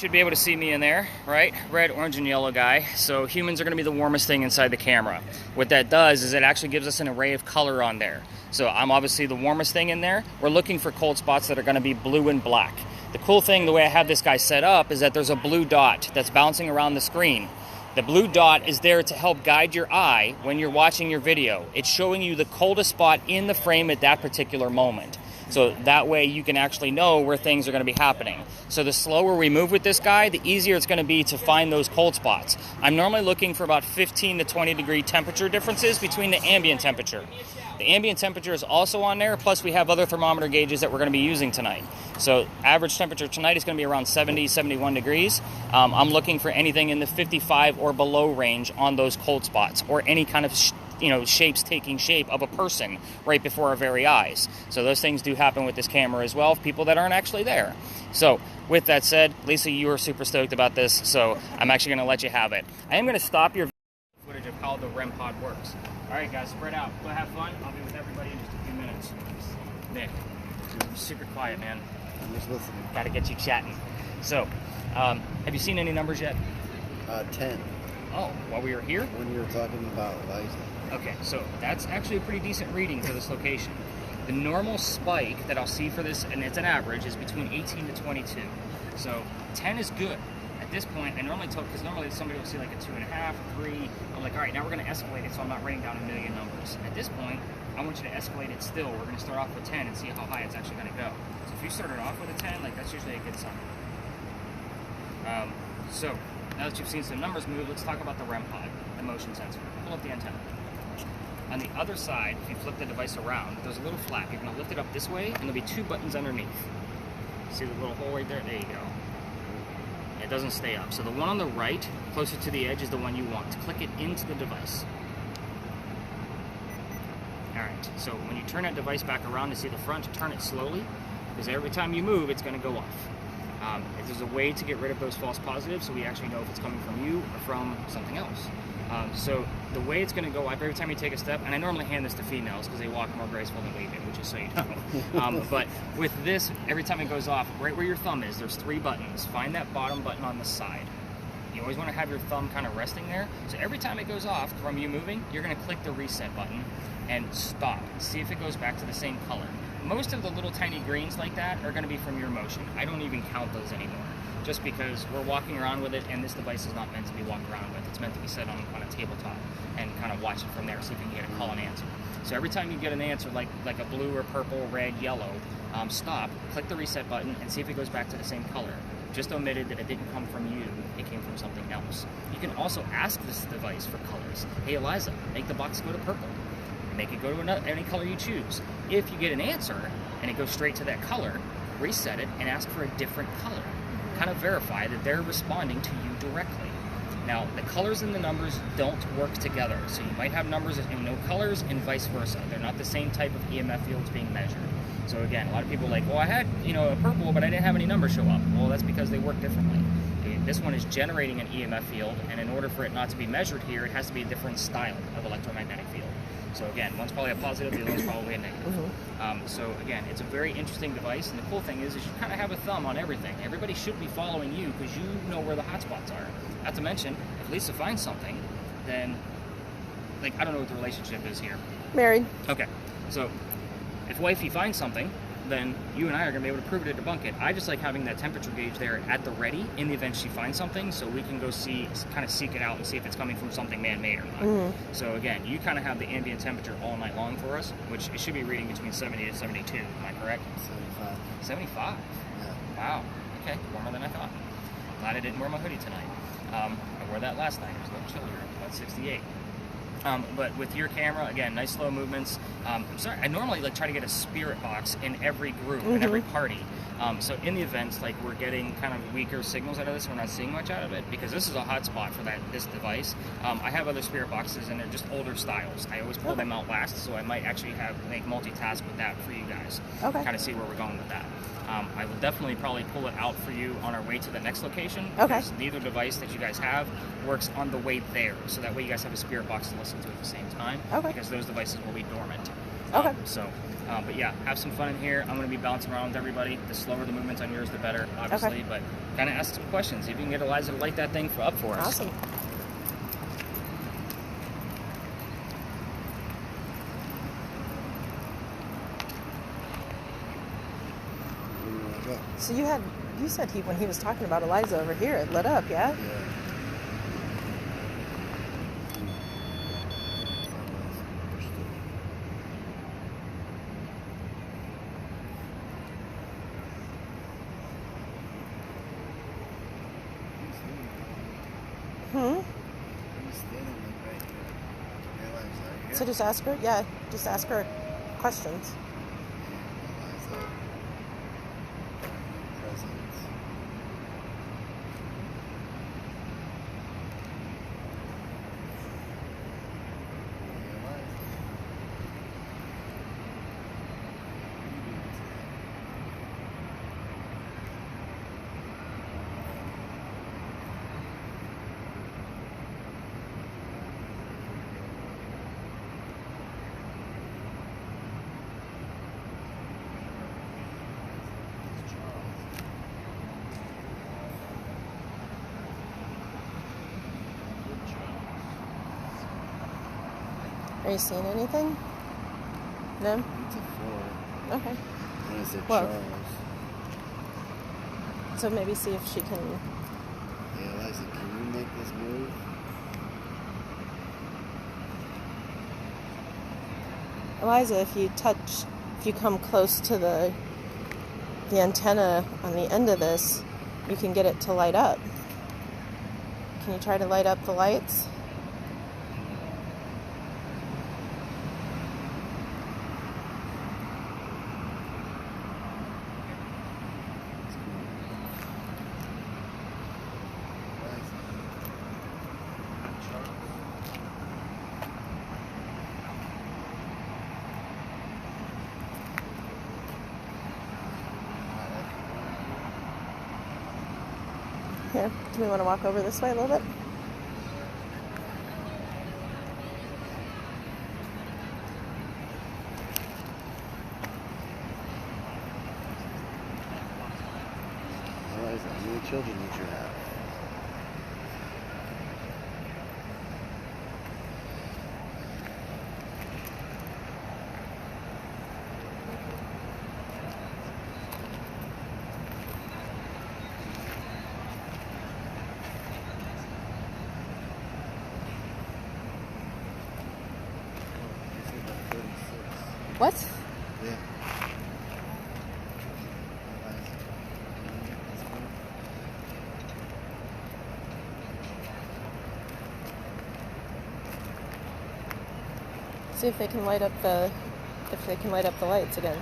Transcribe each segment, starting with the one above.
Should be able to see me in there, right? Red, orange, and yellow guy. So humans are going to be the warmest thing inside the camera. What that does is it actually gives us an array of color on there. So I'm obviously the warmest thing in there. We're looking for cold spots that are going to be blue and black. The cool thing, the way I have this guy set up, is that there's a blue dot that's bouncing around the screen. The blue dot is there to help guide your eye when you're watching your video. It's showing you the coldest spot in the frame at that particular moment. So that way you can actually know where things are going to be happening. So the slower we move with this guy, the easier it's going to be to find those cold spots. I'm normally looking for about 15 to 20 degree temperature differences between the ambient temperature. The ambient temperature is also on there, plus we have other thermometer gauges that we're going to be using tonight. So average temperature tonight is going to be around 70, 71 degrees. I'm looking for anything in the 55 or below range on those cold spots, or any kind of shapes taking shape of a person right before our very eyes. So those things do happen with this camera as well, people that aren't actually there. So with that said, Lisa, you are super stoked about this, so I'm actually going to let you have it. I am going to stop your footage of how the REM pod works. All right, guys, spread out. Go have fun. I'll be with everybody in just a few minutes. Nick, you're super quiet, man. I'm just listening. Got to get you chatting. So, have you seen any numbers yet? 10. Oh, while we were here? When you were talking about light. Okay, so that's actually a pretty decent reading for this location. The normal spike that I'll see for this, and it's an average, is between 18 to 22. So 10 is good. At this point, I normally tell, because normally somebody will see like a 2.5, a 3. I'm like, all right, now we're going to escalate it, so I'm not writing down a million numbers. At this point, I want you to escalate it still. We're going to start off with 10 and see how high it's actually going to go. So if you started off with a 10, like that's usually a good sign. So now that you've seen some numbers move, let's talk about the REM pod, the motion sensor. Pull up the antenna. On the other side, if you flip the device around, there's a little flap. You're going to lift it up this way, and there'll be 2 buttons underneath. See the little hole right there? There you go. It doesn't stay up. So the one on the right, closer to the edge, is the one you want. Click it into the device. Alright, so when you turn that device back around to see the front, turn it slowly, because every time you move, it's going to go off. There's a way to get rid of those false positives, so we actually know if it's coming from you or from something else. So the way it's going to go off every time you take a step, and I normally hand this to females because they walk more graceful than we do, which is so you know. But with this, every time it goes off, right where your thumb is, there's 3 buttons. Find that bottom button on the side. You always want to have your thumb kind of resting there. So every time it goes off from you moving, you're going to click the reset button and stop. See if it goes back to the same color. Most of the little tiny greens like that are going to be from your motion. I don't even count those anymore, just because we're walking around with it, and this device is not meant to be walked around with. It's meant to be set on a tabletop and kind of watch it from there, see if you can get a call and answer. So every time you get an answer like a blue or purple, red, yellow, stop, click the reset button, and see if it goes back to the same color. Just omitted that it didn't come from you, it came from something else. You can also ask this device for colors. Hey Eliza, make the box go to purple. Make it go to any color you choose. If you get an answer and it goes straight to that color, reset it and ask for a different color. Kind of verify that they're responding to you directly. Now, the colors and the numbers don't work together. So you might have numbers and no colors and vice versa. They're not the same type of EMF fields being measured. So again, a lot of people are like, well, I had a purple, but I didn't have any numbers show up. Well, that's because they work differently. This one is generating an EMF field, and in order for it not to be measured here, it has to be a different style of electromagnetic field. So again, one's probably a positive, the other one's probably a negative. So again, it's a very interesting device, and the cool thing is you kind of have a thumb on everything. Everybody should be following you because you know where the hotspots are. Not to mention, if Lisa finds something, then, I don't know what the relationship is here. Married. Okay, so if wifey finds something, then you and I are going to be able to prove it or debunk it. I just like having that temperature gauge there at the ready in the event she finds something, so we can go kind of seek it out and see if it's coming from something man-made or not. So again, you kind of have the ambient temperature all night long for us, which it should be reading between 70 to 72. Am I correct? 75. 75? Yeah. Wow. Okay, warmer than I thought. Glad I didn't wear my hoodie tonight. I wore that last night. It was a little chillier, about 68. But with your camera, again, nice slow movements. I'm sorry, I normally try to get a spirit box in every group, in every party. So in the events, we're getting kind of weaker signals out of this, we're not seeing much out of it, because this is a hot spot for this device. I have other spirit boxes, and they're just older styles. I always pull them out last, so I might actually make multitask with that for you guys. Kind of see where we're going with that. I will definitely probably pull it out for you on our way to the next location. Because neither device that you guys have works on the way there. So that way you guys have a spirit box to listen to at the same time. Because those devices will be dormant. Okay. But yeah, have some fun in here. I'm going to be bouncing around with everybody. The slower the movements on yours, the better, obviously. Okay. But kind of ask some questions. See if you can get Eliza to light that thing up for us. Awesome. So you said when he was talking about Eliza over here, it lit up, yeah? Yeah. So just ask her, just ask her questions. Are you seeing anything? No? It's a 4. Okay. And I said Well. Charles. So maybe see if she can... Yeah, Eliza, can you make this move? Eliza, if you come close to the antenna on the end of this, you can get it to light up. Can you try to light up the lights? Here, do we want to walk over this way a little bit? Eliza, how many children did you have? What? Yeah. See if they can light up the lights again.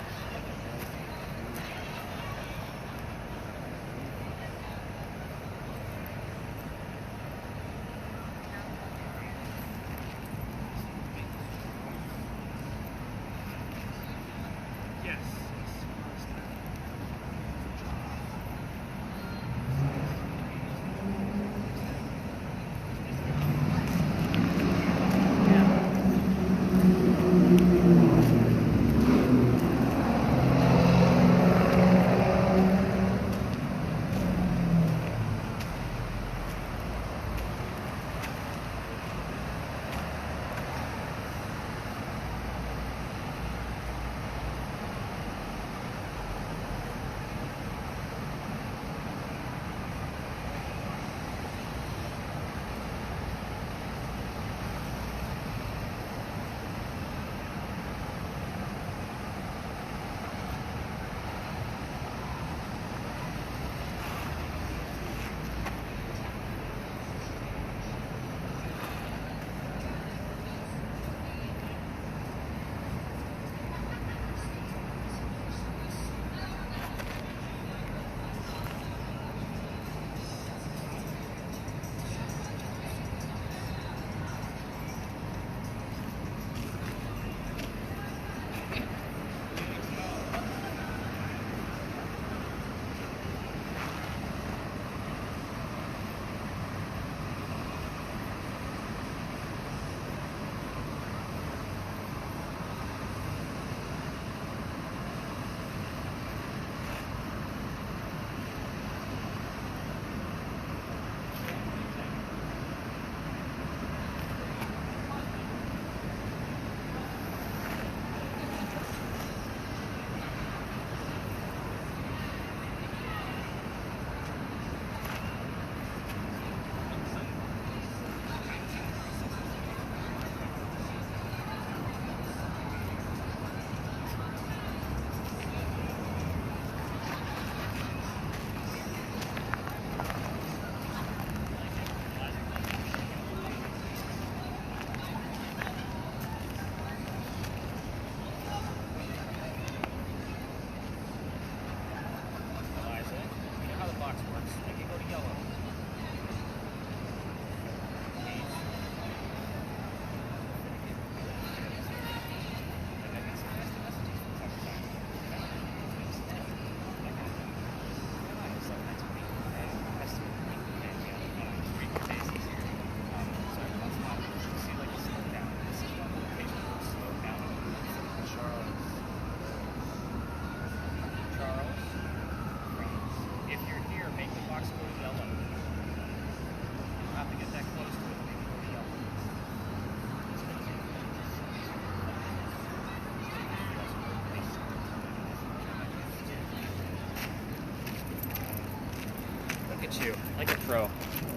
at you, like a pro. I'll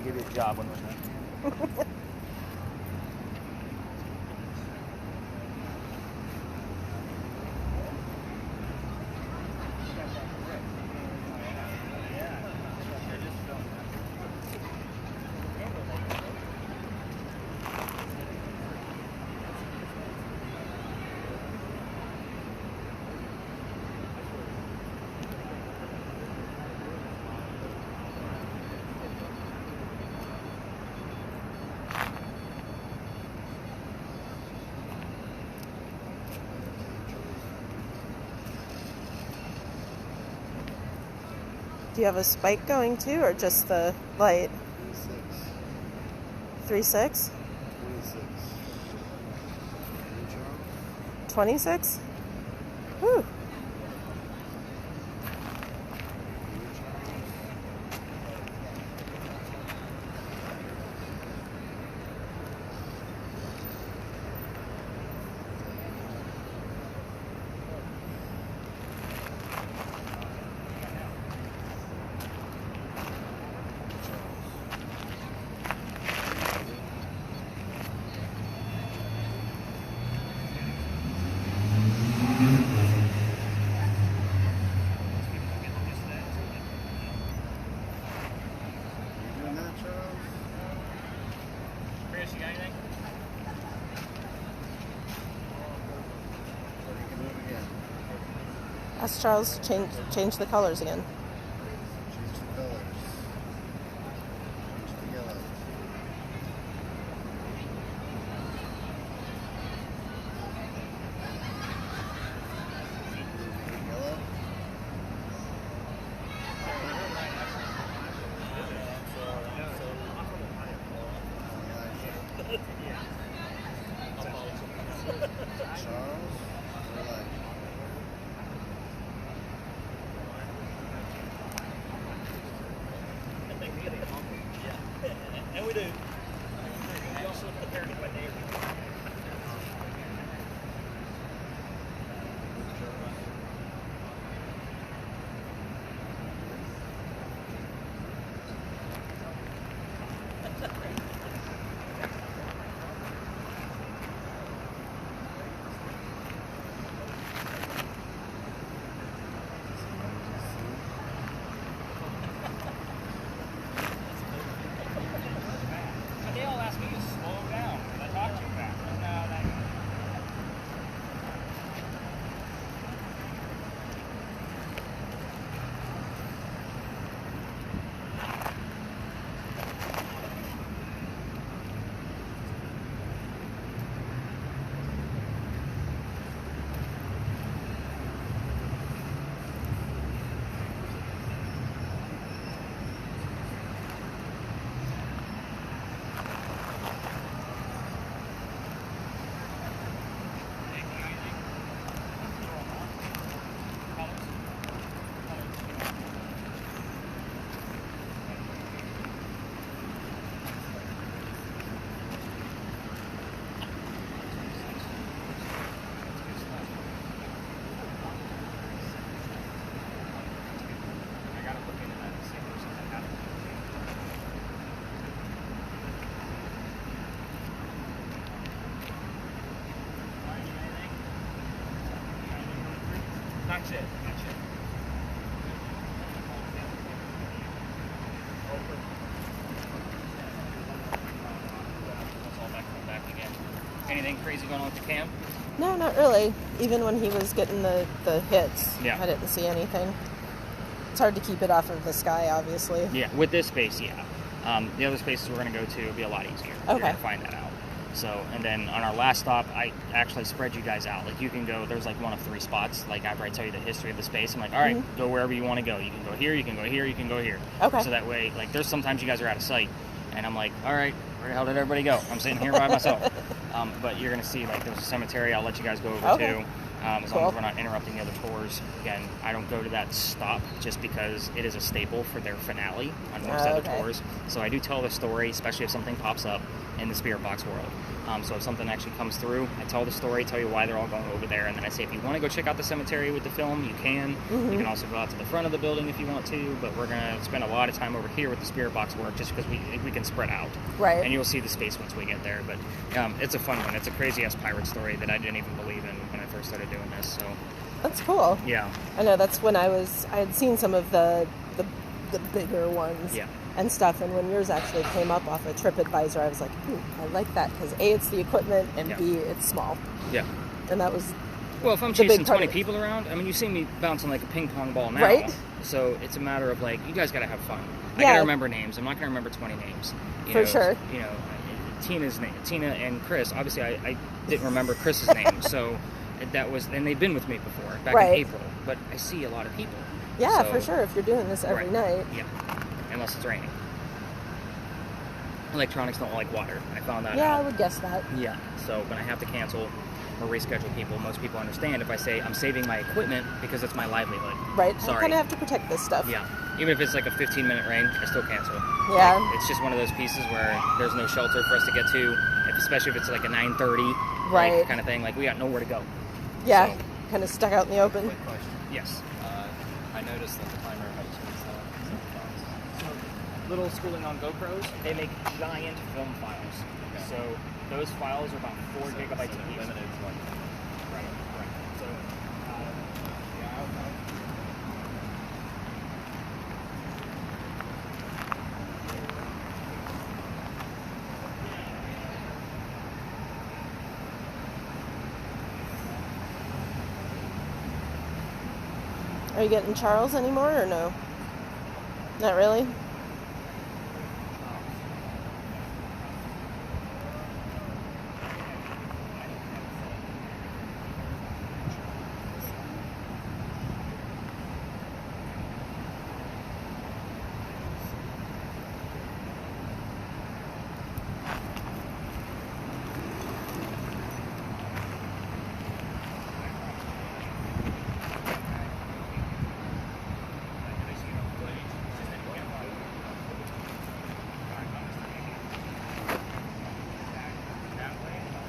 give you a job when we're done. Do you have a spike going too, or just the light? 3.6? 26? Whew. You got anything? Ask Charles to change the colors again. Change the colors. Change the yellow. Yellow. Charles, or like And we do. We also compare it by name. They all ask me to slow down because I talk too fast. No, that. That's it. That's it. That's all back again. Anything crazy going on with the cam? No, not really. Even when he was getting the hits, Yeah. I didn't see anything. It's hard to keep it off of the sky, obviously. Yeah, with this space, yeah. The other spaces we're going to go to will be a lot easier. You're Okay. going to find that out. So, and then on our last stop, I actually spread you guys out. Like, you can go, there's like one of 3 spots. Like, after I tell you the history of the space, I'm like, all right, go wherever you want to go. You can go here, you can go here, you can go here. Okay. So that way, like, there's sometimes you guys are out of sight. And I'm like, all right, where the hell did everybody go? I'm sitting here by myself. But you're going to see, like, there's a cemetery I'll let you guys go over Okay. to. as long as we're not interrupting the other tours. Again, I don't go to that stop just because it is a staple for their finale on most other tours. So I do tell the story, especially if something pops up in the spirit box world. So if something actually comes through, I tell the story, tell you why they're all going over there, and then I say if you want to go check out the cemetery with the film, you can. You can also go out to the front of the building if you want to, but we're going to spend a lot of time over here with the spirit box work just because we can spread out. Right. And you'll see the space once we get there. But it's a fun one. It's a crazy-ass pirate story that I didn't even believe in when I first started doing this. So that's cool. Yeah. I know that's when I had seen some of the bigger ones. Yeah. And stuff, and when yours actually came up off a TripAdvisor, I was like, ooh, I like that, because A, it's the equipment, and B, it's small. Yeah. And that was well, if I'm chasing 20 people around, I mean, you see me bouncing like a ping pong ball now. Right. So it's a matter of, like, you guys got to have fun. I Yeah. got to remember names. I'm not going to remember 20 names. For sure. You know, Tina's name. Tina and Chris. Obviously, I didn't remember Chris's name, so that was, and they've been with me before, back in April. But I see a lot of people. Yeah, so, for sure, if you're doing this every night. Yeah. Unless it's raining. Electronics don't like water. I found that out. Yeah, I would guess that. Yeah. So when I have to cancel or reschedule people, most people understand if I say I'm saving my equipment because it's my livelihood. Right. Sorry. I kind of have to protect this stuff. Yeah. Even if it's like a 15-minute rain, I still cancel. Yeah. Like, it's just one of those pieces where there's no shelter for us to get to, especially if it's like a 9:30 right. kind of thing. Like, we got nowhere to go. Yeah. So, kind of stuck out in the open. Quick question. yes. I noticed that the timer helps with Little schooling on GoPros, they make giant film files. Okay. So those files are about 4 gigabytes so apiece. limited to like Right. So, Are you getting Charles anymore, or no? Not really?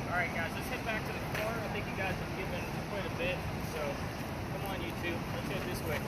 Alright guys, let's head back to the car. I think you guys have given quite a bit, so come on you two, let's head this way.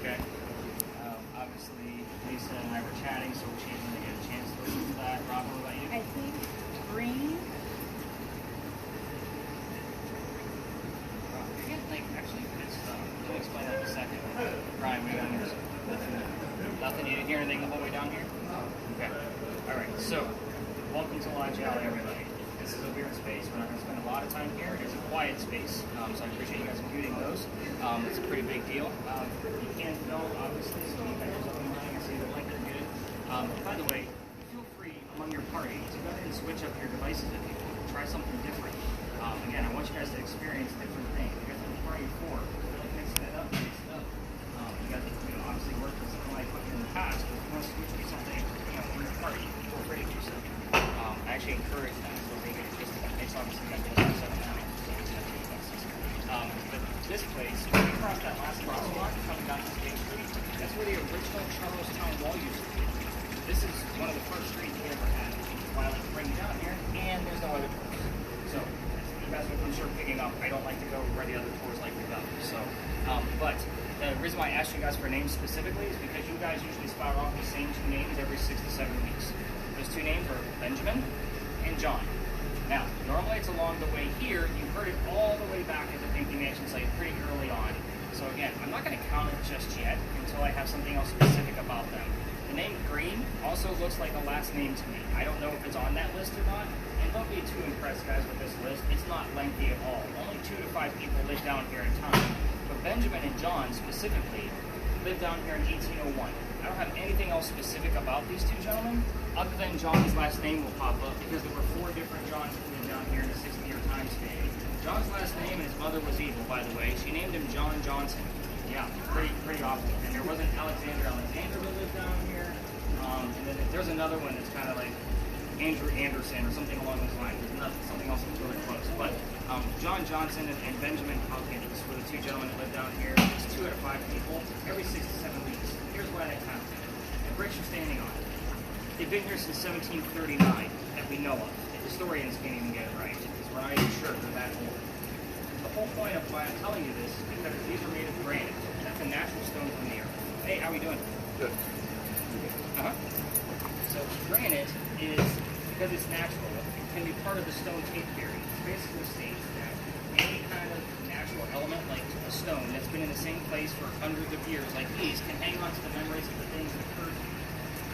Okay. Obviously, Lisa and I were chatting, so she didn't get a chance to listen to that. Rob, what about you? I think green. Actually, good stuff. We'll explain that in a second. Ryan, we got nothing. You didn't hear anything the whole way down here? Okay. All right. So, welcome to Lodge Alley, everybody. This is a weird space. We're not going to spend a lot of time here. It's a quiet space, so I appreciate you guys commuting those. It's a pretty big deal. You can film, obviously, so you guys are up and running. I see the link are good. By the way, feel free among your party to go ahead and switch up your devices if you want. Try something different. Again, I want you guys to experience different things. You guys have a party of 4. Like mixing it up, mix it up. You guys have obviously worked with some of my equipment in the past, but if you want to switch to something in your party, feel free to do so. I actually encourage that. So they get just it's obviously got this on 7 now. But this place, when you cross that last crosswalk coming down to State Street, that's where the original Charlestown Wall used to be. This is one of the first streets we ever had. Why I like to bring you down here, and there's no other tours. So, as you guys are, I'm sure, picking up, I don't like to go where the other tours like to go. So, but the reason why I asked you guys for names specifically is because you guys usually spout off the same two names every 6 to 7 weeks. Those two names are Benjamin and John. Now, normally it's along the way here. You heard it all the way back at the Pinky Mansion site pretty early on. So again, I'm not going to count it just yet until I have something else specific about them. The name Green also looks like a last name to me. I don't know if it's on that list or not. And don't be too impressed, guys, with this list. It's not lengthy at all. Only 2 to 5 people live down here in town. But Benjamin and John specifically lived down here in 1801. I don't have anything else specific about these two gentlemen, other than John's last name will pop up because there were 4 different Johns who lived down here in the 60-year time span. John's last name and his mother was evil, by the way. She named him John Johnson. Yeah, pretty awful. And there was an Alexander who lived down here. And then there's another one that's kind of like Andrew Anderson or something along those lines. There's something else that's really close. But John Johnson and Benjamin Hawkins were the 2 gentlemen that lived down here. It's 2 out of 5 people every 6 to 7 weeks. Here's why that counts. The bricks you're standing on. They've been here since 1739 that we know of. The historians can't even get it right because we're not even sure they're that old. The whole point of why I'm telling you this is because these are made of granite. That's a natural stone from the earth. Hey, how are we doing? Good. So granite is, because it's natural, it can be part of the stone tape theory. It's basically states that any kind of natural element like a stone that's been in the same place for hundreds of years, like these, can hang on to the memories of the things that occurred here.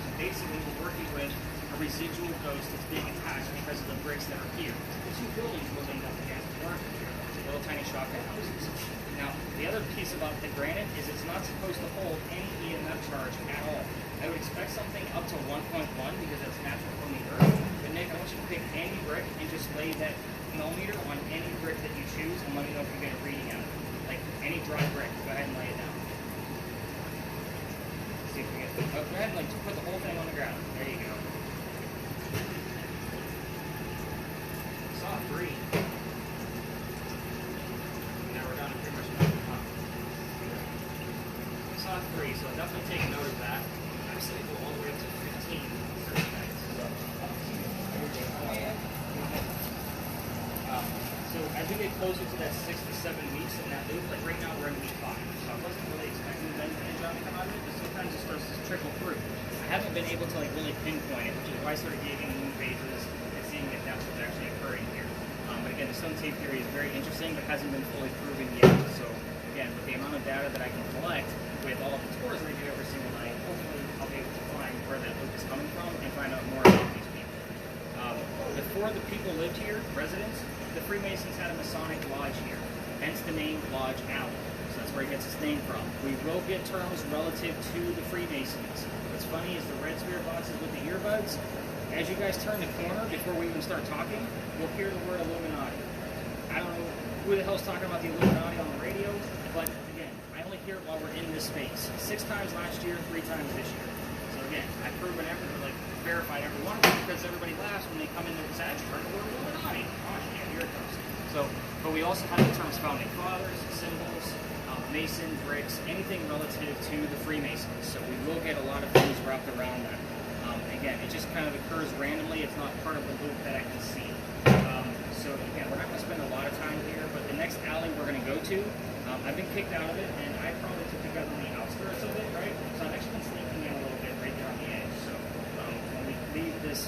So basically we're working with a residual ghost that's being attached because of the bricks that are here. The 2 buildings were laid up against the market here, little tiny shotgun houses. Now, the other piece about the granite is it's not supposed to hold any EMF charge at all. I would expect something up to 1.1 because that's natural from the earth. But Nick, I want you to pick any brick and just lay that millimeter on any brick that you choose and let me know if you get a reading out of it. Like any dry brick, go ahead and lay it down. See if we get. Go ahead and put the whole thing on the ground. There you go. Saw 3. Now we're down to pretty much nothing. Saw 3, so definitely take note of that. Actually, go all the way up to 15 certain nights. So as we get closer to that 6 to 7 weeks in that loop, like right now we're in week 5. So I wasn't really expecting Benjamin and John to come out of it, but sometimes it starts to trickle through. I haven't been able to really pinpoint it, which is why I started giving new phases and seeing if that's what's actually occurring here. But again, the stone tape theory is very interesting, but hasn't been fully proven yet. So again, with the amount of data that I can collect with all of the tours that I do every single night, hopefully I'll be able to find where that loop is coming from and find out more about these people. Before the people lived here, residents, the Freemasons had a Masonic lodge here, hence the name Lodge Alley. So that's where it gets its name from. We will get terms relative to the Freemasons. What's funny is the red spirit boxes with the earbuds. As you guys turn the corner, before we even start talking, we'll hear the word Illuminati. I don't know who the hell's talking about the Illuminati on the radio, but again, I only hear it while we're in this space. 6 times last year, 3 times this year. So again, I've proven verified every one of them because everybody laughs when they come in there and say, I just heard the word Illuminati. Oh, yeah, here it comes. So, but we also have the terms founding fathers, symbols, Mason, bricks, anything relative to the Freemasons. So we will get a lot of things wrapped around that. Again, it just kind of occurs randomly. It's not part of the loop that I can see. So again, we're not going to spend a lot of time here, but the next alley we're going to go to, I've been kicked out of it, and I probably took you guys on the outskirts of it, right? So I've actually been sneaking in a little bit right there on the edge. So when we leave this,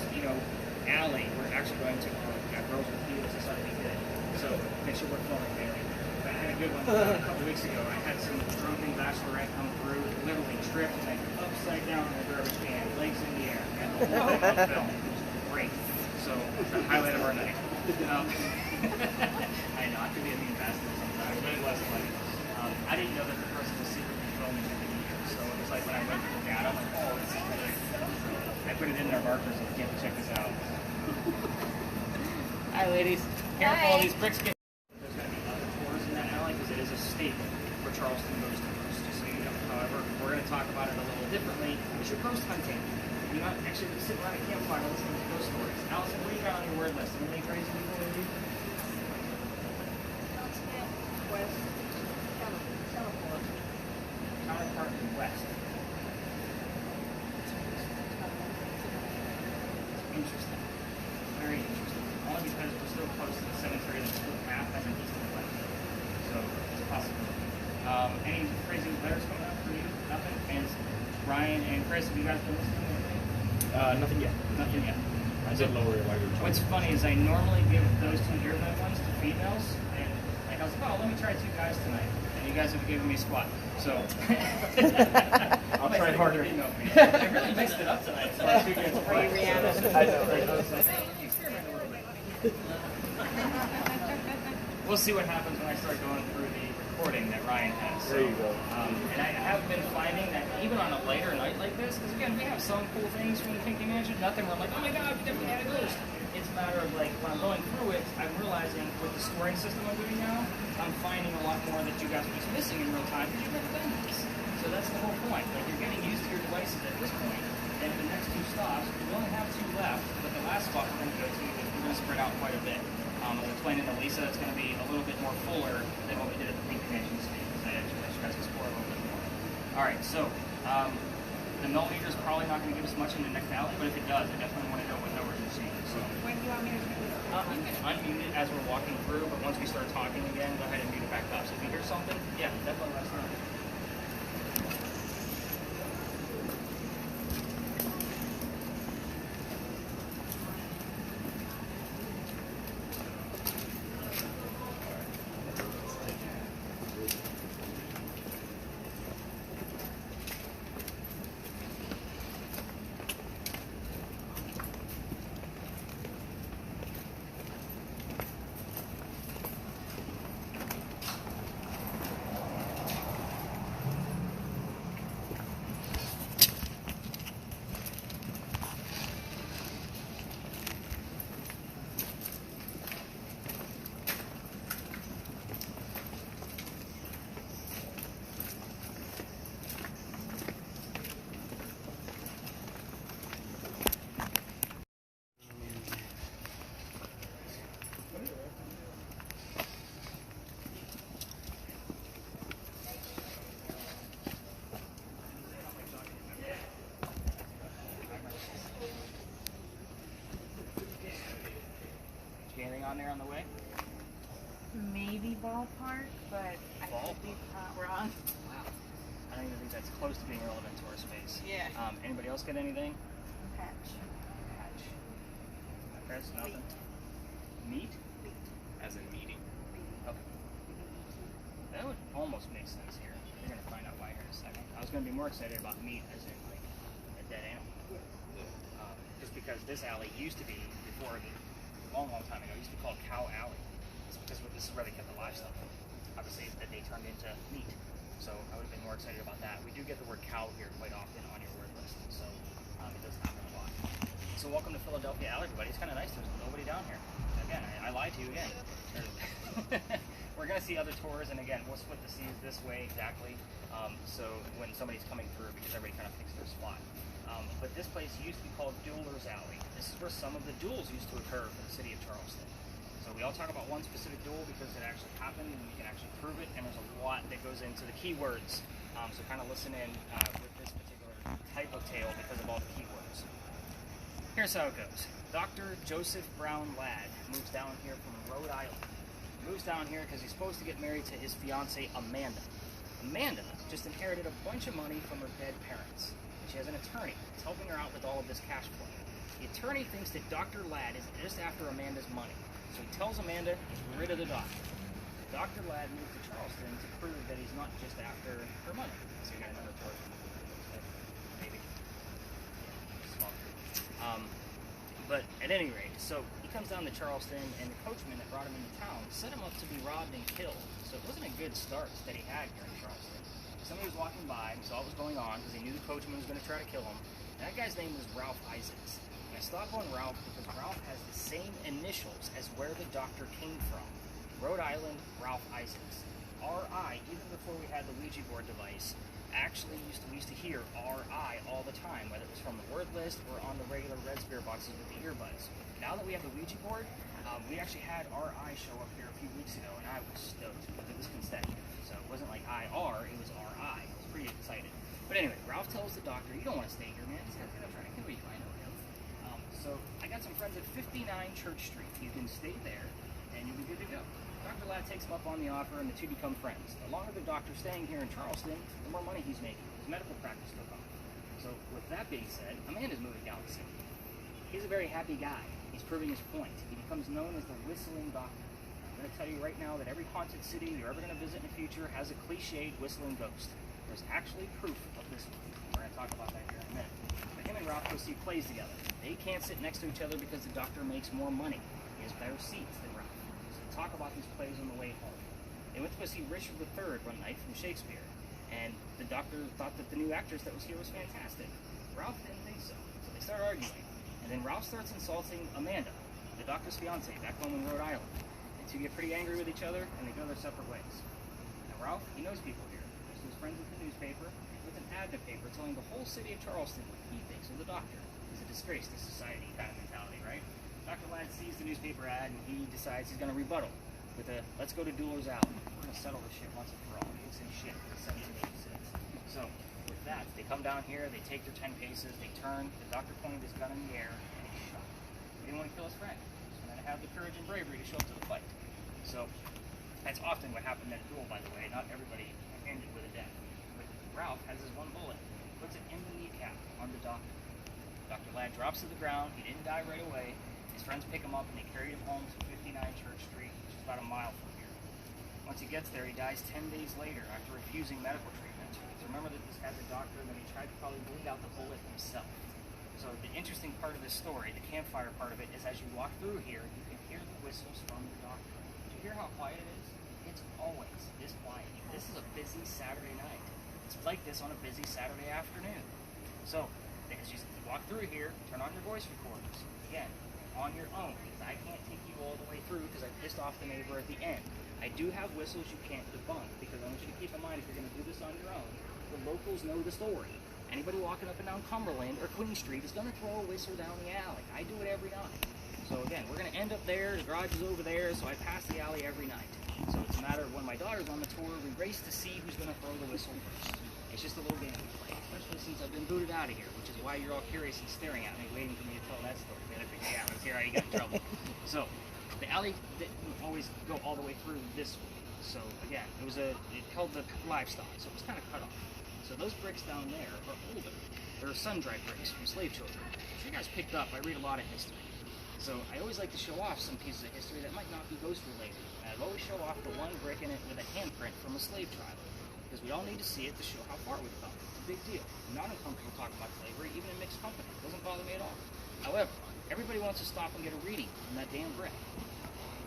alley, we're actually going to Girls with Heels. This ought to be good. So make sure we're filming there. I had a good one a couple weeks ago. I had some drunken bachelorette come through, literally tripped like upside down in a garbage can, legs in the air, and the whole thing on film. It was great. So the highlight of our night. I know, I could be a mean bastard sometimes, but it was funny. I didn't know that the person was secretly filming the video, so it was like when I went to look at it, I'm like, oh, this is really I put it in their markers and you have to check this out. Hi, ladies. Careful, these bricks get. There's going to be other tours in that alley because it is a staple for Charleston ghost tours, just so you know. However, we're going to talk about it a little differently. It's your ghost hunting. You're not actually sitting around a campfire listening to ghost stories. Allison, what do you got on your word list? Anything crazy people with you? West, Counterpart. Counterpart and West. Any crazy letters coming up for you? Nothing? And Ryan and Chris, have you guys been listening? Nothing yet. Nothing yet. I did lower it while you were talking. What's funny is I normally give those 2 earbud ones to females, and like I was like, oh, let me try 2 guys tonight, and you guys have given me a squat. So I'll try harder. I really mixed it up tonight. So I figured it's right. I know, right? We'll see what happens when I start going through the recording that Ryan has. So, There you go. And I have been finding that even on a lighter night like this, because again, we have some cool things from the Pinky Mansion, nothing where I'm like, oh my god, we definitely had a ghost. It's a matter of like, when I'm going through it, I'm realizing with the scoring system I'm doing now, I'm finding a lot more that you guys are just missing in real time because you've never done this. So that's the whole point. Like, you're getting used to your devices at this point, and the next 2 stops, we only have 2 left, but the last spot we're going to go to, we're going to spread out quite a bit. As I explained to Lisa, it's going to be a little bit more fuller than what we did at the Pinky Mansion stage. I actually you guys to explore a little bit more. All right, so the millimeter is probably not going to give us much in the next alley, but if it does, I definitely want to know what numbers you're seeing. So When do you want me to turn this on? you can unmute it as we're walking through, but once we start talking again, go ahead and mute it back up. So if you hear something, yeah, definitely let us know. Anything on there on the way? Maybe ballpark, but I Ballpark? could be wrong. Wow. I don't even think that's close to being relevant to our space. Yeah. Anybody else get anything? Patch. Patch. Chris, nothing? Meat? As in meeting. Okay. That would almost make sense here. You're going to find out why here in a second. I was going to be more excited about meat as in like a dead animal. Just because this alley used to be, before a long time ago, it used to be called Cow Alley. It's because this is where they kept the livestock. Obviously, that they turned into meat. So I would have been more excited about that. We do get the word cow here quite often on your word list, so it does happen a lot. So welcome to Philadelphia Alley, everybody. It's kind of nice. There's nobody down here. Again, I lied to you again. We're going to see other tours, and again, we'll split the seas this way exactly. So when somebody's coming through, because everybody kind of picks their spot. But this place used to be called Dueller's Alley. This is where some of the duels used to occur for the city of Charleston. So we all talk about one specific duel because it actually happened and we can actually prove it, and there's a lot that goes into the keywords. So kind of listen in with this particular type of tale because of all the keywords. Here's how it goes. Dr. Joseph Brown Ladd moves down here from Rhode Island. He moves down here because he's supposed to get married to his fiancée, Amanda. Amanda just inherited a bunch of money from her dead parents. She has an attorney that's helping her out with all of this cash flow. The attorney thinks that Dr. Ladd is just after Amanda's money. So he tells Amanda to get rid of the doctor. Dr. Ladd moves to Charleston to prove that he's not just after her money. So you got another tour. Maybe. Yeah, small group. But at any rate, so he comes down to Charleston, and the coachman that brought him into town set him up to be robbed and killed. So it wasn't a good start that he had here in Charleston. Somebody was walking by and saw what was going on because he knew the coachman was going to try to kill him. And that guy's name was Ralph Isaacs. And I stopped on Ralph because Ralph has the same initials as where the doctor came from. Rhode Island, Ralph Isaacs. R.I., even before we had the Ouija board device, actually we used to hear R.I. all the time, whether it was from the word list or on the regular Red Spear boxes with the earbuds. Now that we have the Ouija board, we actually had R.I. show up here a few weeks ago, and I was stoked because it was consecutive. So it wasn't like I.R., it was R.I. I was pretty excited. But anyway, Ralph tells the doctor, you don't want to stay here, man. This guy's going to try to kill you. I know him. So I got some friends at 59 Church Street. You can stay there, and you'll be good to go. Dr. Ladd takes him up on the offer, and the two become friends. The longer the doctor's staying here in Charleston, the more money he's making. His medical practice took off. So with that being said, Amanda's moving down the city. He's a very happy guy. He's proving his point. He becomes known as the whistling doctor. I'm going to tell you right now that every haunted city you're ever going to visit in the future has a cliched whistling ghost. There's actually proof of this one. We're going to talk about that here in a minute. But him and Ralph go see plays together. They can't sit next to each other because the doctor makes more money. He has better seats than Ralph. So they talk about these plays on the way home. They went to go see Richard III one night from Shakespeare. And the doctor thought that the new actress that was here was fantastic. Ralph didn't think so. So they start arguing. And then Ralph starts insulting Amanda, the doctor's fiance, back home in Rhode Island. The two get pretty angry with each other, and they go their separate ways. Now Ralph, he knows people here. So he's friends with the newspaper, with an ad in the paper telling the whole city of Charleston what he thinks of the doctor. He's a disgrace to society kind of mentality, right? Dr. Ladd sees the newspaper ad, and he decides he's going to rebuttal with a, let's go to Dueler's Alley. We're going to settle this shit once and for all. It's in shit in 1786. So with that, they come down here, they take their 10 paces, they turn, the doctor pointed his gun in the air, and he shot. He didn't want to kill his friend. He wanted to have the courage and bravery to show up to the fight. So that's often what happened in a duel, by the way. Not everybody ended with a death. But Ralph has his one bullet, puts it in the kneecap on the doctor. Dr. Ladd drops to the ground. He didn't die right away. His friends pick him up and they carried him home to 59 Church Street, which is about a mile from here. Once he gets there, he dies 10 days later after refusing medical treatment. So remember that this guy's a doctor, and then he tried to probably bleed out the bullet himself. So the interesting part of this story, the campfire part of it, is as you walk through here, you can hear the whistles from the doctor. Do you hear how quiet it is? It's always this quiet. This is a busy Saturday night. It's like this on a busy Saturday afternoon. So, as you walk through here, turn on your voice recorders. Again, on your own, because I can't take you all the way through because I pissed off the neighbor at the end. I do have whistles you can't debunk, because I want you to keep in mind, if you're going to do this on your own, the locals know the story. Anybody walking up and down Cumberland or Queen Street is going to throw a whistle down the alley. I do it every night. So again, we're going to end up there, the garage is over there, so I pass the alley every night. So it's a matter of when my daughter's on the tour, we race to see who's going to throw the whistle first. It's just a little game we play, especially since I've been booted out of here, which is why you're all curious and staring at me, waiting for me to tell that story. The other thing, yeah, I was here, I got in trouble. So, the alley didn't always go all the way through this way. So again, it held the livestock, so it was kind of cut off. So those bricks down there are older. They're sun-dried bricks from slave children. So you guys picked up, I read a lot of history. So I always like to show off some pieces of history that might not be ghost related. And I'd always show off the one brick in it with a handprint from a slave tribe. Because we all need to see it to show how far we've come. It's a big deal. I'm not uncomfortable talking about slavery, even in mixed company. It doesn't bother me at all. However, everybody wants to stop and get a reading from that damn brick.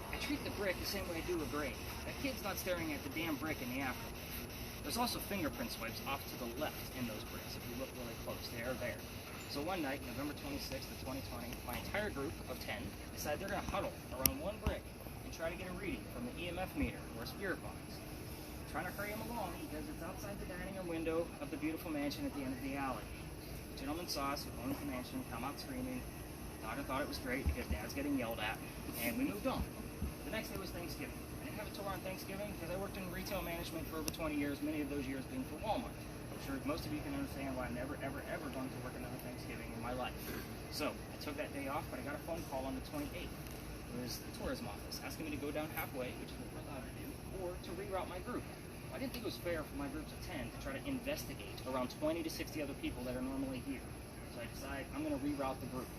I treat the brick the same way I do a grave. That kid's not staring at the damn brick in the afterlife. There's also fingerprint swipes off to the left in those bricks, if you look really close. They are there. So one night, November 26th of 2020, my entire group of 10 decided they're going to huddle around one brick and try to get a reading from the EMF meter or spirit box. I'm trying to hurry them along because it's outside the dining room window of the beautiful mansion at the end of the alley. The gentleman saw us who owned the mansion come out screaming. Daughter thought it was great because Dad's getting yelled at, and we moved on. The next day was Thanksgiving. I didn't have a tour on Thanksgiving because I worked in retail management for over 20 years, many of those years being for Walmart. I'm sure most of you can understand why I'm never, ever, ever going to work another Thanksgiving in my life. So I took that day off, but I got a phone call on the 28th. It was the tourism office asking me to go down halfway, which is what we're allowed to do, or to reroute my group. I didn't think it was fair for my groups of 10 to try to investigate around 20 to 60 other people that are normally here. So I decided I'm going to reroute the group.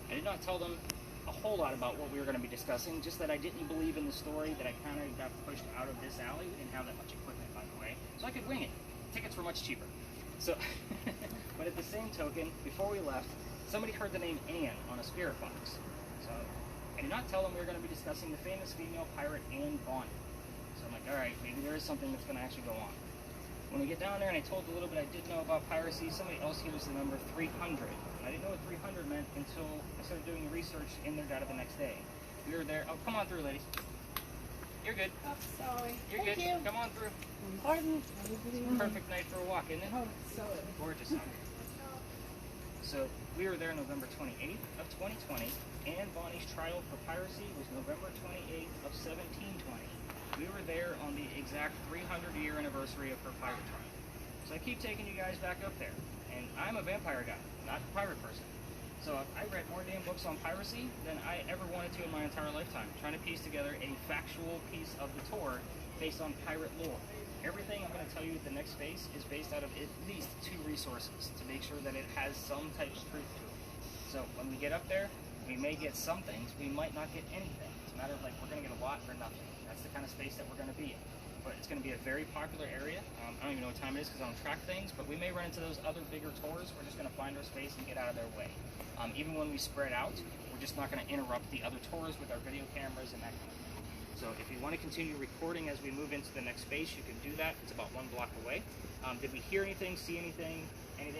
I did not tell them a whole lot about what we were going to be discussing, just that I didn't believe in the story, that I kind of got pushed out of this alley. We didn't have that much equipment, by the way, so I could wing it. Tickets were much cheaper. So, but at the same token, before we left, somebody heard the name Anne on a spirit box. So I did not tell them we were going to be discussing the famous female pirate Anne Bonny. So I'm like, all right, maybe there is something that's going to actually go on. When we get down there and I told a little bit I did know about piracy, somebody else used the number 300. And I didn't know what 300 meant until I started doing research in their data the next day. We were there. Oh, come on through, ladies. You're good. Oh, sorry. You're Thank good. you. Come on through. Pardon? Perfect night for a walk, isn't it? Oh, so Gorgeous out here. So we were there November 28th of 2020. Anne Bonny's trial for piracy was November 28th of 1720. We were there on the exact 300-year anniversary of her pirate trial. So I keep taking you guys back up there. And I'm a vampire guy, not a pirate person. So I read more damn books on piracy than I ever wanted to in my entire lifetime, trying to piece together a factual piece of the tour based on pirate lore. Everything I'm going to tell you at the next space is based out of at least 2 resources to make sure that it has some type of truth to it. So when we get up there, we may get some things, we might not get anything. It's a matter of like, we're going to get a lot or nothing. That's the kind of space that we're going to be in. But it's going to be a very popular area. I don't even know what time it is because I don't track things, but we may run into those other bigger tours. We're just going to find our space and get out of their way. Even when we spread out, we're just not going to interrupt the other tours with our video cameras and that kind of thing. So if you want to continue recording as we move into the next space, you can do that. It's about 1 block away. Did we hear anything, see anything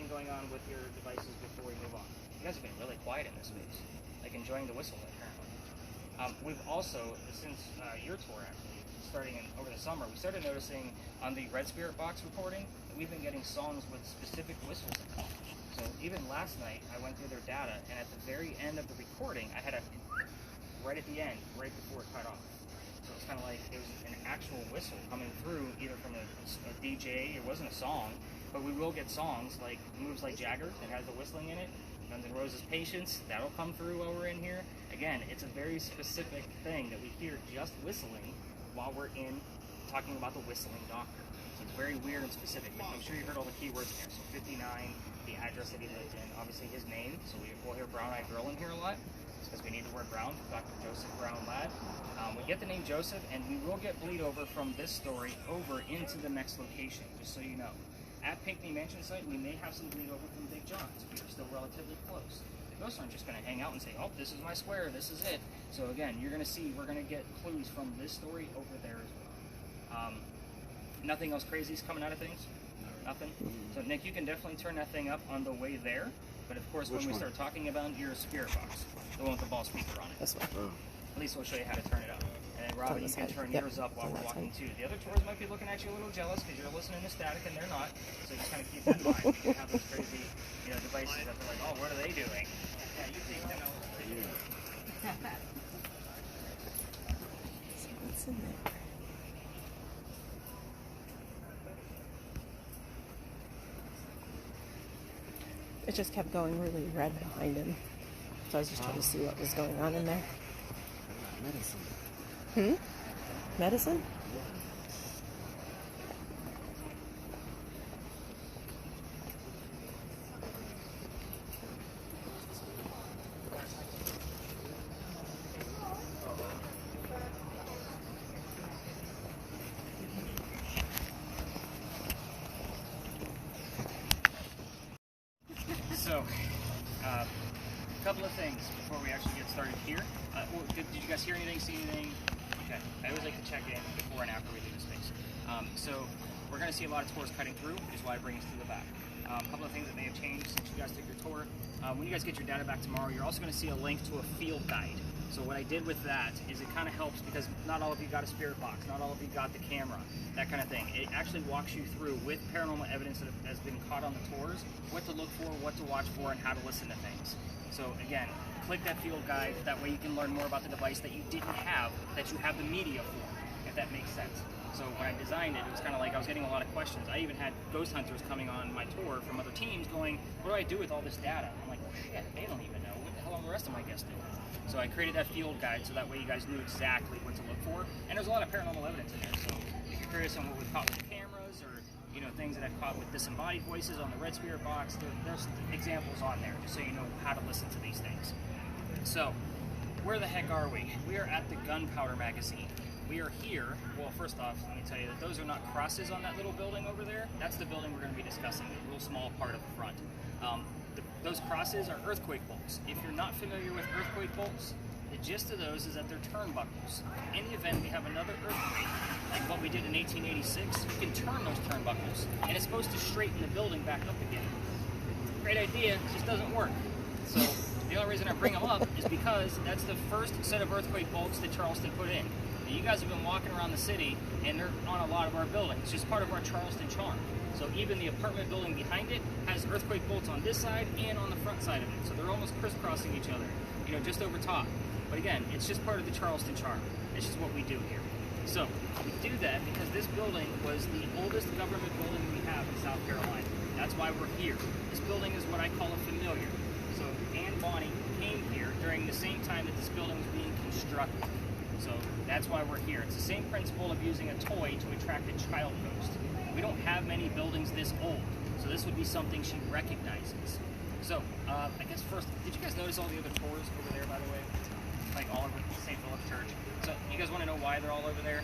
going on with your devices before we move on? You guys have been really quiet in this space, like enjoying the whistle apparently. We've also, since your tour actually, starting over the summer, we started noticing on the Red Spirit box recording that we've been getting songs with specific whistles in them. So even last night, I went through their data, and at the very end of the recording, I had a right at the end, right before it cut off. So it's kind of like it was an actual whistle coming through, either from a DJ. It wasn't a song, but we will get songs like Moves Like Jagger that has the whistling in it. Guns N' Roses' Patience, that'll come through while we're in here. Again, it's a very specific thing that we hear just whistling while we're in talking about the whistling doctor. So it's very weird and specific. I'm sure you heard all the keywords in here. So 59, the address that he lived in, obviously his name. So we'll hear Brown Eyed Girl in here a lot. Because we need the word Brown, Dr. Joseph Brown Ladd. We get the name Joseph, and we will get bleed over from this story over into the next location, just so you know. At Pinckney Mansion site, we may have some bleed over from Big John's. We are still relatively close. The ghosts aren't just going to hang out and say, oh, this is my square, this is it. So again, you're going to see, we're going to get clues from this story over there as well. Nothing else crazy is coming out of things? Nothing? So Nick, you can definitely turn that thing up on the way there. But of course, when we start talking about your spirit box, the one with the ball speaker on it. This one. At least we'll show you how to turn it up. And then Robbie, you can turn yours up while we're walking too. The other tours might be looking at you a little jealous because you're listening to static and they're not. So just kind of keep that in mind. You have those crazy, devices that they're like, oh, what are they doing? Yeah, you take them out. So what's in there? It just kept going really red behind him. So I was just trying to see what was going on in there. Medicine. Medicine? So, a couple of things before we actually get started here. Did you guys hear anything, see anything? Okay, I always like to check in before and after we do the space. So, we're going to see a lot of tours cutting through, which is why I bring us to the back. A couple of things that may have changed since you guys took your tour. When you guys get your data back tomorrow, you're also going to see a link to a field guide. So what I did with that is it kind of helps because not all of you got a spirit box, not all of you got the camera, that kind of thing. It actually walks you through with paranormal evidence that has been caught on the tours, what to look for, what to watch for, and how to listen to things. So again, click that field guide. That way you can learn more about the device that you didn't have, that you have the media for, if that makes sense. So when I designed it, it was kind of like I was getting a lot of questions. I even had ghost hunters coming on my tour from other teams going, what do I do with all this data? I'm like, well, shit, they don't even know. What the hell are the rest of my guests doing? So I created that field guide so that way you guys knew exactly what to look for. And there's a lot of paranormal evidence in there. So if you're curious on what we've caught with the cameras or things that I've caught with disembodied voices on the Red Spirit box, there's examples on there just so you know how to listen to these things. So where the heck are we? We are at the Gunpowder Magazine. We are here. Well, first off, let me tell you that those are not crosses on that little building over there. That's the building we're going to be discussing, the real small part of the front. Those crosses are earthquake bolts. If you're not familiar with earthquake bolts, the gist of those is that they're turnbuckles. In the event we have another earthquake, like what we did in 1886, you can turn those turnbuckles, and it's supposed to straighten the building back up again. Great idea, just doesn't work. So the only reason I bring them up is because that's the first set of earthquake bolts that Charleston put in. Now, you guys have been walking around the city, and they're on a lot of our buildings. It's just part of our Charleston charm. So even the apartment building behind it has earthquake bolts on this side and on the front side of it. So they're almost crisscrossing each other, just over top. But again, it's just part of the Charleston charm. It's just what we do here. So we do that because this building was the oldest government building we have in South Carolina. That's why we're here. This building is what I call a familiar. So So Anne Bonny came here during the same time that this building was being constructed. So that's why we're here. It's the same principle of using a toy to attract a child ghost. We don't have many buildings this old, so this would be something she recognizes. So, I guess first, did you guys notice all the other tours over there, by the way? Like all over St. Philip's Church. So, you guys want to know why they're all over there?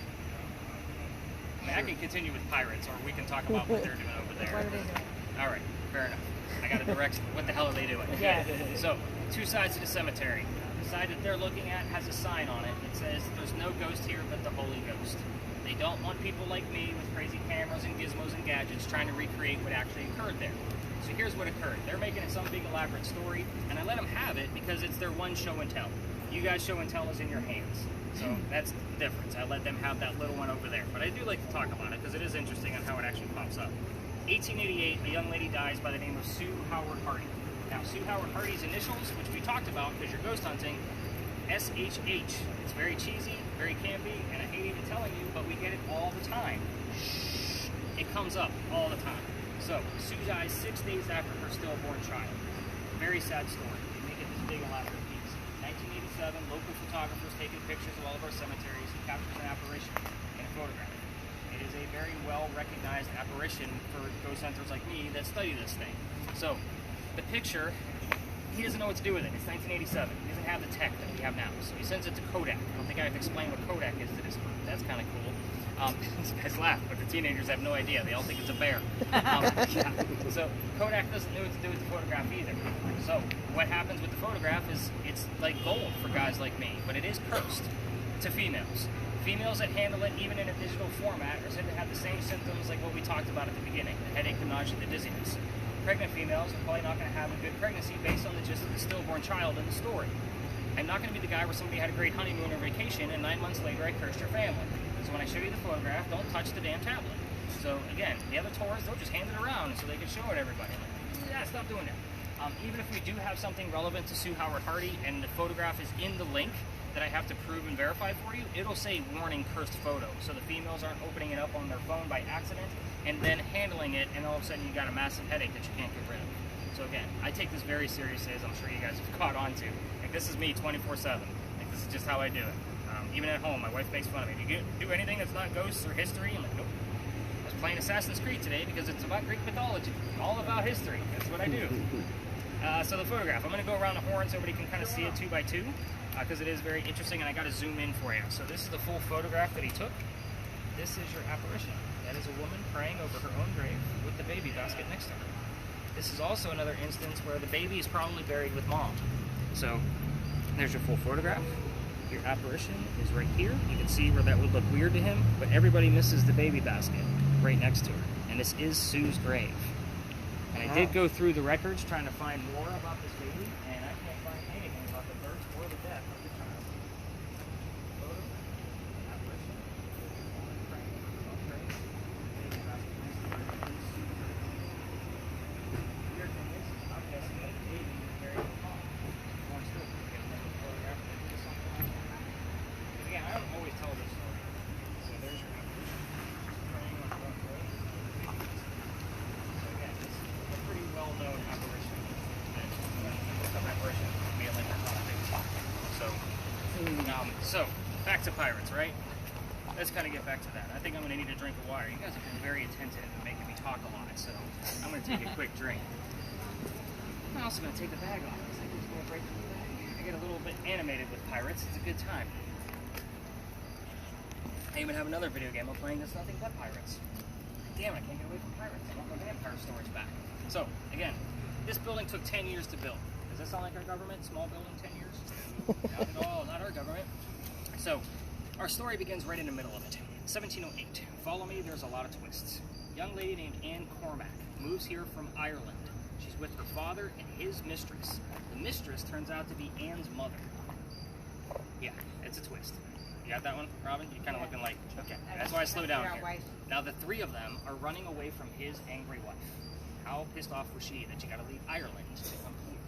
I mean, I can continue with pirates, or we can talk about what they're doing over there. What are they doing? All right, fair enough. I got a direct, what the hell are they doing? Yeah. So, two sides to the cemetery. The side that they're looking at has a sign on it that says, there's no ghost here but the Holy Ghost. They don't want people like me with crazy cameras and gizmos and gadgets trying to recreate what actually occurred there. So here's what occurred. They're making it some big elaborate story, and I let them have it because it's their one show and tell. You guys show and tell is in your hands. So that's the difference. I let them have that little one over there. But I do like to talk about it because it is interesting on how it actually pops up. 1888, a young lady dies by the name of Sue Howard Hardy. Now, Sue Howard Hardy's initials, which we talked about because you're ghost hunting, SHH. It's very cheesy, very campy, and I hate even telling you, but we get it all the time. Shh. It comes up all the time. So, Sue dies 6 days after her stillborn child. Very sad story. They make it this big elaborate piece. 1987, local photographers taking pictures of all of our cemeteries. He captures an apparition in a photograph. It is a very well-recognized apparition for ghost hunters like me that study this thing. So, the picture, he doesn't know what to do with it. It's 1987. He doesn't have the tech that we have now. So he sends it to Kodak. I don't think I have to explain what Kodak is to this group. That's kind of cool. These guys laugh, but the teenagers have no idea. They all think it's a bear. Yeah. So Kodak doesn't know what to do with the photograph either. So what happens with the photograph is it's like gold for guys like me, but it is cursed to females. Females that handle it, even in a digital format, are said to have the same symptoms like what we talked about at the beginning, the headache, the nausea, the dizziness. Pregnant females are probably not going to have a good pregnancy based on the gist of the stillborn child in the story. I'm not going to be the guy where somebody had a great honeymoon or vacation and 9 months later I cursed your family. So when I show you the photograph, don't touch the damn tablet. So again, the other tours, they'll just hand it around so they can show it to everybody. Like, yeah, stop doing that. Even if we do have something relevant to Sue Howard Hardy and the photograph is in the link that I have to prove and verify for you, it'll say warning cursed photo. So the females aren't opening it up on their phone by accident and then handling it, and all of a sudden you got a massive headache that you can't get rid of. So again, I take this very seriously, as I'm sure you guys have caught on to. Like, this is me 24/7. Like, this is just how I do it. Even at home, my wife makes fun of me. Do you do anything that's not ghosts or history? I'm like, nope. I was playing Assassin's Creed today because it's about Greek mythology. All about history. That's what I do. So the photograph, I'm going to go around the horn so everybody can kind of see it 2 by 2 because it is very interesting, and I got to zoom in for you. So this is the full photograph that he took. This is your apparition. That is a woman praying over her own grave with the baby basket next to her. This is also another instance where the baby is probably buried with mom. So there's your full photograph. Your apparition is right here. You can see where that would look weird to him, but everybody misses the baby basket right next to her. And this is Sue's grave. And I did go through the records trying to find more about this baby, and I can't find anything about the birth or the death of the child. Photo, apparition, woman praying over her own grave, baby basket next to her. Weird thing is, I'm guessing that the baby is buried with mom. More still, because another photograph or something like that. Again, I don't always tell this story. So there's your apparition. She's praying on her own grave. So again, this is a pretty well-known apparition. Apparition would be a link or something. So back to pirates, right? Let's kind of get back to that. I think I'm going to need a drink of water. You guys have been very attentive and making me talk a lot, so I'm going to take a quick drink. I'm also going to take the bag off because I get to go right through the bag. I get a little bit animated with pirates. It's a good time. I even have another video game I'm playing that's nothing but pirates. Damn it, I can't get away from pirates. I want my vampire stories back. So, again, this building took 10 years to build. Does that sound like our government? Small building, 10 years? Not at all, not our government. So, our story begins right in the middle of it. 1708. Follow me, there's a lot of twists. Young lady named Anne Cormack moves here from Ireland. She's with her father and his mistress. The mistress turns out to be Anne's mother. Yeah, it's a twist. You got that one, Robin? You're kind of looking like, okay, that's why I slowed down here. Now, the three of them are running away from his angry wife. How pissed off was she that you got to leave Ireland to come here?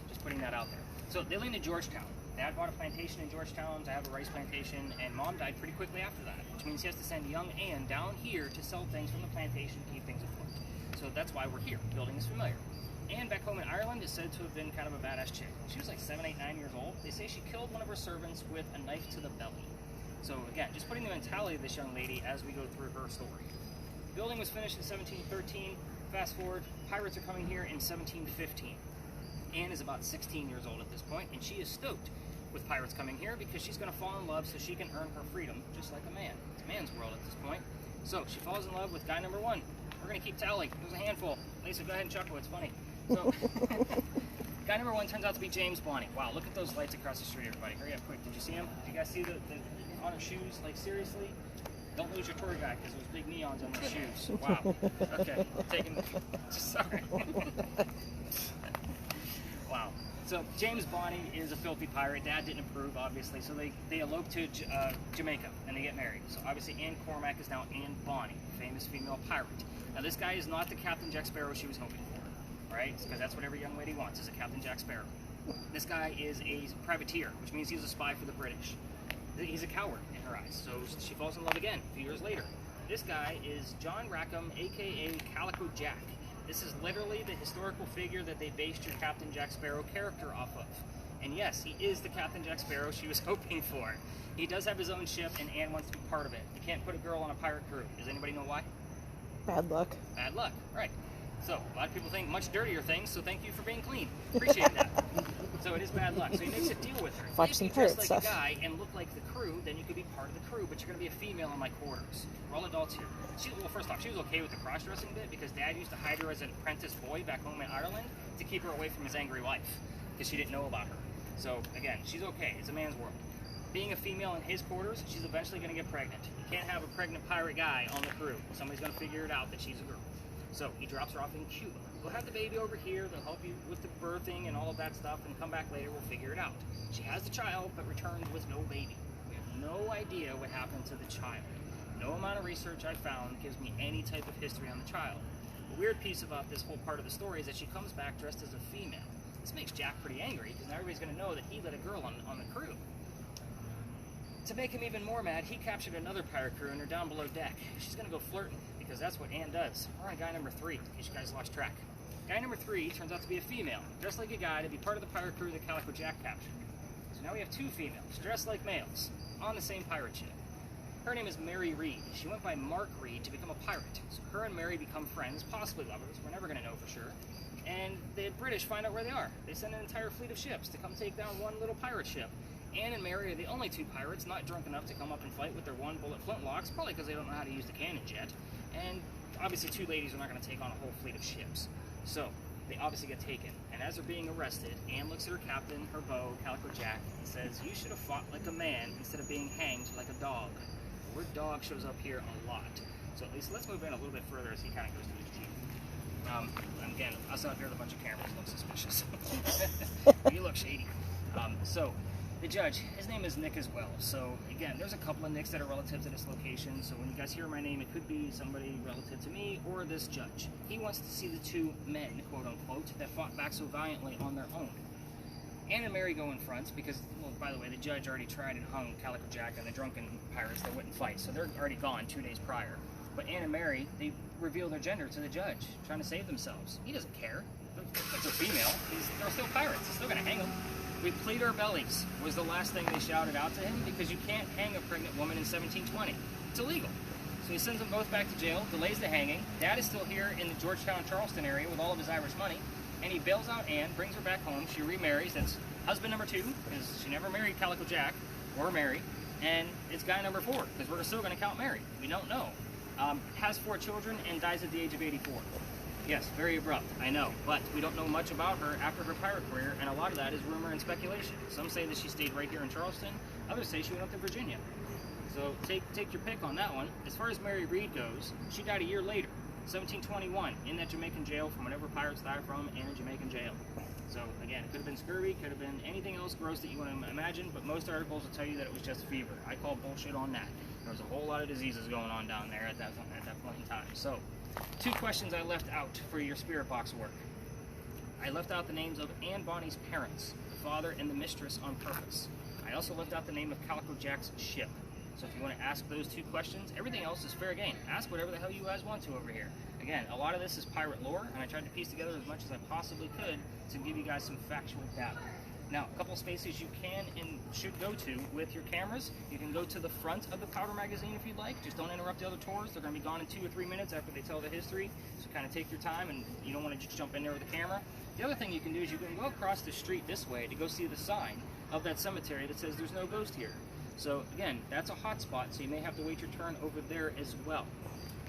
Just putting that out there. So they land in Georgetown. Dad bought a plantation in Georgetown to have a rice plantation, and Mom died pretty quickly after that, which means he has to send young Anne down here to sell things from the plantation to keep things afloat. So that's why we're here. The building is familiar. Anne back home in Ireland is said to have been kind of a badass chick. She was like 7, 8, 9 years old. They say she killed one of her servants with a knife to the belly. So again, just putting the mentality of this young lady as we go through her story. The building was finished in 1713. Fast forward, pirates are coming here in 1715. Anne is about 16 years old at this point, and she is stoked with pirates coming here because she's going to fall in love so she can earn her freedom just like a man. It's a man's world at this point. So she falls in love with guy number 1. We're going to keep tallying. There's a handful. Lisa, go ahead and chuckle. It's funny. So guy number 1 turns out to be James Bonny. Wow, look at those lights across the street, everybody. Hurry up quick. Did you see him? Did you guys see the on her shoes? Like, seriously? Don't lose your tour guide because those big neons on their shoes. Wow. Okay. Taking. Sorry. Wow. So James Bonny is a filthy pirate. Dad didn't approve, obviously. So they elope to Jamaica and they get married. So obviously Anne Cormac is now Anne Bonny, famous female pirate. Now this guy is not the Captain Jack Sparrow she was hoping for, right? Because that's what every young lady wants, is a Captain Jack Sparrow. This guy is a privateer, which means he's a spy for the British. He's a coward in her eyes. So she falls in love again a few years later. This guy is John Rackham, aka Calico Jack. This is literally the historical figure that they based your Captain Jack Sparrow character off of. And yes, he is the Captain Jack Sparrow she was hoping for. He does have his own ship, and Anne wants to be part of it. You can't put a girl on a pirate crew. Does anybody know why? Bad luck. Bad luck, right. So, a lot of people think much dirtier things, so thank you for being clean. Appreciate that. So it is bad luck. So he makes a deal with her. Watch If some you dress pirate like stuff. a guy and look like the crew, then you could be part of the crew, but you're going to be a female in my quarters. We're all adults here. Well, first off, she was okay with the cross-dressing bit because Dad used to hide her as an apprentice boy back home in Ireland to keep her away from his angry wife because she didn't know about her. So, again, she's okay. It's a man's world. Being a female in his quarters, she's eventually going to get pregnant. You can't have a pregnant pirate guy on the crew. Somebody's going to figure it out that she's a girl. So he drops her off in Cuba. We'll have the baby over here. They'll help you with the birthing and all of that stuff, and come back later. We'll figure it out. She has the child, but returns with no baby. We have no idea what happened to the child. No amount of research I found gives me any type of history on the child. The weird piece about this whole part of the story is that she comes back dressed as a female. This makes Jack pretty angry, because now everybody's going to know that he let a girl on the crew. To make him even more mad, he captured another pirate crew and they're down below deck. She's going to go flirting, because that's what Anne does. We're on guy number 3, in case you guys lost track. Guy number 3 turns out to be a female, dressed like a guy to be part of the pirate crew that Calico Jack captured. So now we have 2 females, dressed like males, on the same pirate ship. Her name is Mary Reed. She went by Mark Reed to become a pirate. So her and Mary become friends, possibly lovers. We're never going to know for sure. And the British find out where they are. They send an entire fleet of ships to come take down one little pirate ship. Anne and Mary are the only 2 pirates not drunk enough to come up and fight with their 1-bullet flintlocks, probably because they don't know how to use the cannons yet. And obviously 2 ladies are not going to take on a whole fleet of ships. So they obviously get taken. And as they're being arrested, Anne looks at her captain, her beau, Calico Jack, and says, "You should have fought like a man instead of being hanged like a dog." The word dog shows up here a lot. So at least let's move in a little bit further as he kind of goes to his jeep. And again, us out here with a bunch of cameras look suspicious. You look shady. So the judge, his name is Nick as well. So again, there's a couple of Nicks that are relative to this location. So when you guys hear my name, it could be somebody relative to me or this judge. He wants to see the 2 men, quote unquote, that fought back so valiantly on their own. Anne and Mary go in front because, well, by the way, the judge already tried and hung Calico Jack and the drunken pirates that wouldn't fight. So they're already gone 2 days prior. But Anne and Mary, they reveal their gender to the judge, trying to save themselves. He doesn't care. If they're female, they're still pirates. He's still going to hang them. "We plead our bellies," was the last thing they shouted out to him, because you can't hang a pregnant woman in 1720. It's illegal. So he sends them both back to jail, delays the hanging. Dad is still here in the Georgetown, Charleston area with all of his Irish money, and he bails out Anne, brings her back home. She remarries. That's husband number 2, because she never married Calico Jack or Mary, and it's guy number 4, because we're still going to count Mary. We don't know. Has 4 children and dies at the age of 84. Yes, very abrupt, I know, but we don't know much about her after her pirate career, and a lot of that is rumor and speculation. Some say that she stayed right here in Charleston, others say she went up to Virginia. So take your pick on that one. As far as Mary Reed goes, she died a year later, 1721, in that Jamaican jail from whenever pirates die from, in a Jamaican jail. So again, it could have been scurvy, could have been anything else gross that you want to imagine, but most articles will tell you that it was just fever. I call bullshit on that. There was a whole lot of diseases going on down there at that point in time. So 2 questions I left out for your spirit box work. I left out the names of Anne Bonny's parents, the father and the mistress, on purpose. I also left out the name of Calico Jack's ship. So if you want to ask those 2 questions, everything else is fair game. Ask whatever the hell you guys want to over here. Again, a lot of this is pirate lore, and I tried to piece together as much as I possibly could to give you guys some factual data. Now, a couple spaces you can and should go to with your cameras. You can go to the front of the powder magazine if you'd like. Just don't interrupt the other tours. They're going to be gone in 2 or 3 minutes after they tell the history. So kind of take your time, and you don't want to just jump in there with the camera. The other thing you can do is you can go across the street this way to go see the sign of that cemetery that says there's no ghost here. So again, that's a hot spot, so you may have to wait your turn over there as well.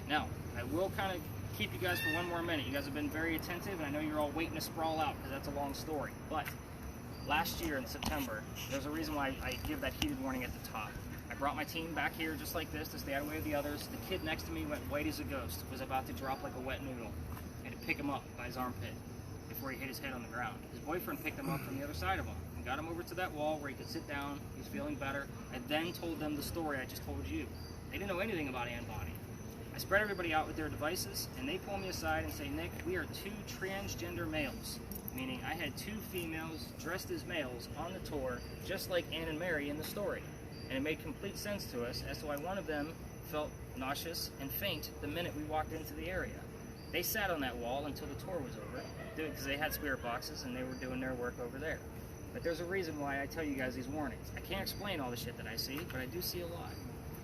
Now, I will kind of keep you guys for 1 more minute. You guys have been very attentive, and I know you're all waiting to sprawl out because that's a long story. But last year in September, there's a reason why I give that heated warning at the top. I brought my team back here just like this to stay out of the way of the others. The kid next to me went white as a ghost, was about to drop like a wet noodle. I had to pick him up by his armpit before he hit his head on the ground. His boyfriend picked him up from the other side of him and got him over to that wall where he could sit down. He was feeling better. I then told them the story I just told you. They didn't know anything about Ann Bonny. I spread everybody out with their devices, and they pull me aside and say, Nick, we are 2 transgender males. Meaning I had 2 females dressed as males on the tour, just like Ann and Mary in the story. And it made complete sense to us as to why one of them felt nauseous and faint the minute we walked into the area. They sat on that wall until the tour was over, because they had spirit boxes and they were doing their work over there. But there's a reason why I tell you guys these warnings. I can't explain all the shit that I see, but I do see a lot.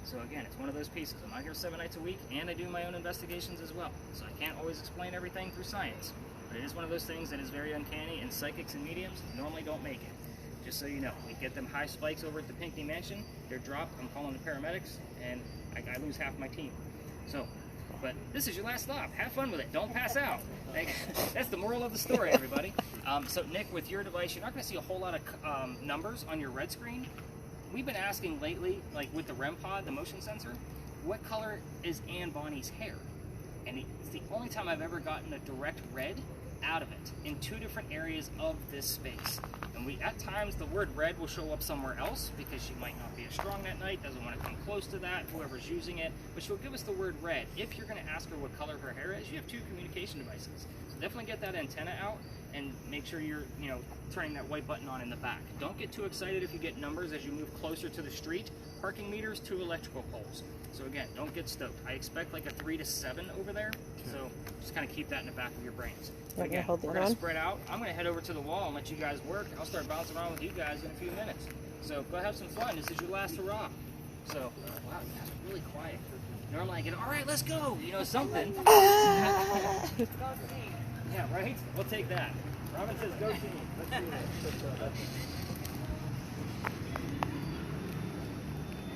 So again, it's one of those pieces. I'm out here 7 nights a week, and I do my own investigations as well. So I can't always explain everything through science. But it is one of those things that is very uncanny, and psychics and mediums normally don't make it. Just so you know, we get them high spikes over at the Pinckney Mansion, they're dropped, I'm calling the paramedics, and I lose half my team. So, but this is your last stop. Have fun with it. Don't pass out. That's the moral of the story, everybody. So Nick, with your device, you're not going to see a whole lot of numbers on your red screen. We've been asking lately, like with the REM pod, the motion sensor, what color is Ann Bonny's hair? And it's the only time I've ever gotten a direct red out of it in 2 different areas of this space. And at times the word red will show up somewhere else because she might not be as strong that night, doesn't want to come close to that, whoever's using it, but she'll give us the word red. If you're going to ask her what color her hair is, you have 2 communication devices. So definitely get that antenna out and make sure you're, turning that white button on in the back. Don't get too excited if you get numbers as you move closer to the street. Parking meters, 2 electrical poles. So again, don't get stoked. I expect like a 3 to 7 over there. So just kind of keep that in the back of your brains. But again, we're going to spread out. I'm going to head over to the wall and let you guys work. I'll start bouncing around with you guys in a few minutes. So go have some fun. This is your last hurrah. So, wow, you guys are really quiet. Normally I get, all right, let's go. Something. Yeah, right? We'll take that. Robyn says go team. Let's do it.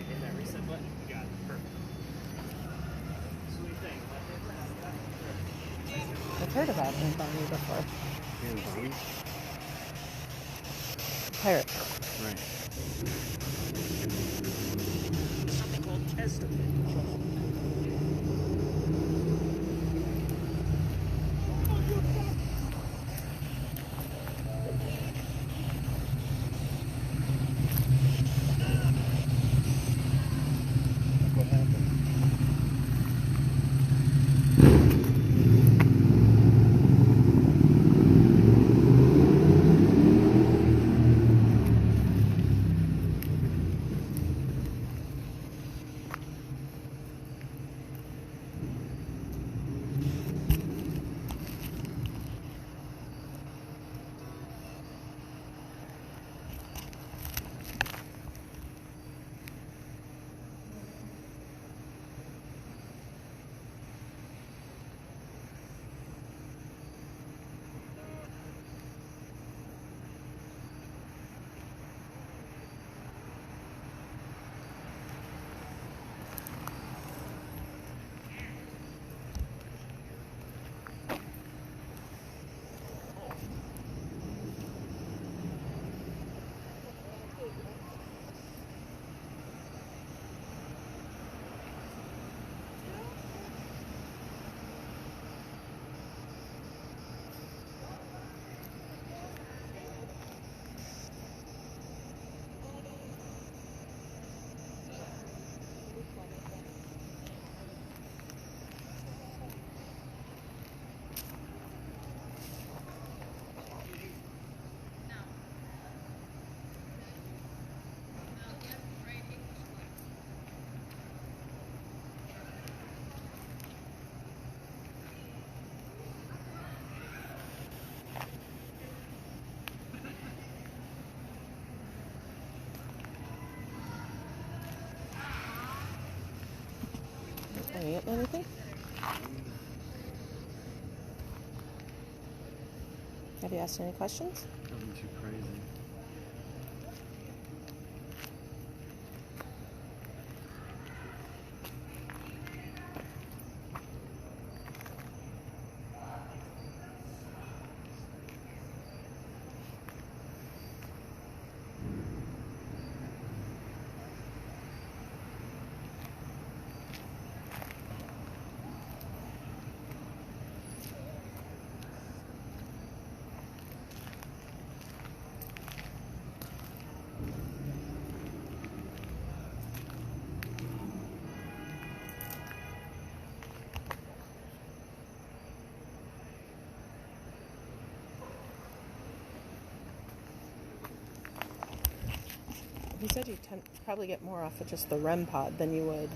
Hit that reset button. You got it. Perfect. So what do you think? I've heard about Ann Bonny before. Pirate. Right. Something called testament. Are you getting anything? Have you asked any questions? Nothing too crazy. He said you probably get more off of just the REM pod than you would.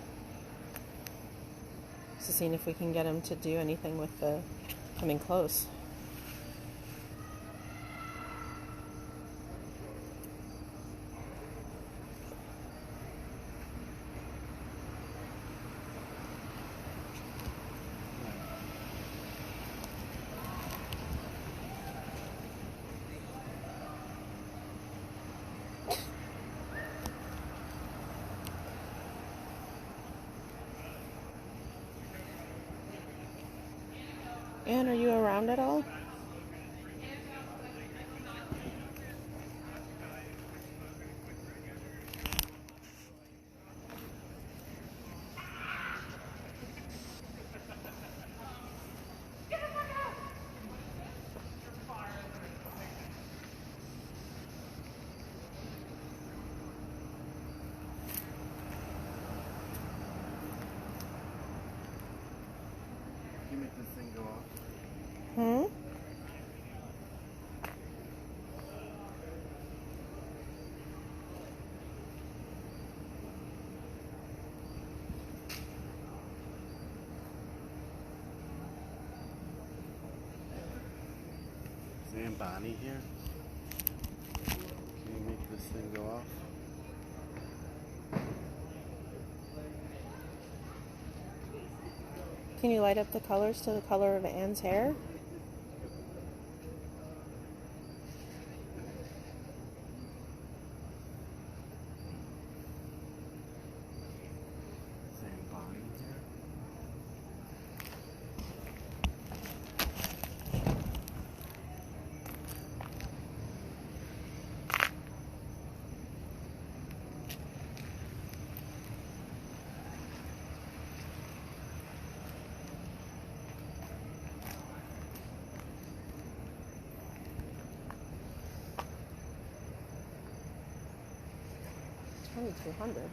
So seeing if we can get him to do anything with the coming close. Anne, are you around at all? Can you make this thing go off? Hmm? Is Aunt Bonnie here? Can you make this thing go off? Can you light up the colors to the color of Anne's hair? Is Aunt Bonnie here? It's 2200.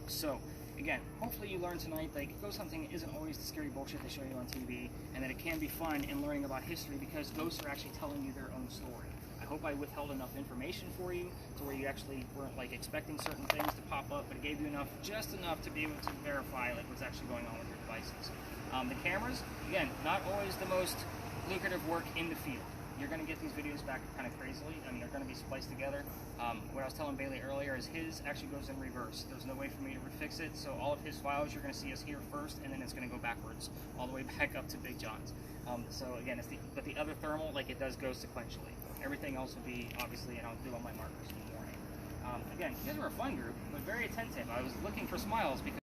So again, hopefully you learned tonight, like, ghost hunting isn't always the scary bullshit they show you on TV, and that it can be fun in learning about history because ghosts are actually telling you their own story. I hope I withheld enough information for you to where you actually weren't like expecting certain things to pop up, but it gave you enough, just enough to be able to verify like what's actually going on with your devices. The cameras, again, not always the most lucrative work in the field. You're going to get these videos back kind of crazily. I mean, they're going to be spliced together. What I was telling Bailey earlier is his actually goes in reverse. There's no way for me to refix it, so all of his files, you're going to see us here first, and then it's going to go backwards, all the way back up to Big John's. So again, but the other thermal, like, it does go sequentially. Everything else will be, obviously, and I'll do all my markers in the morning. Again, you guys were a fun group, but very attentive. I was looking for smiles because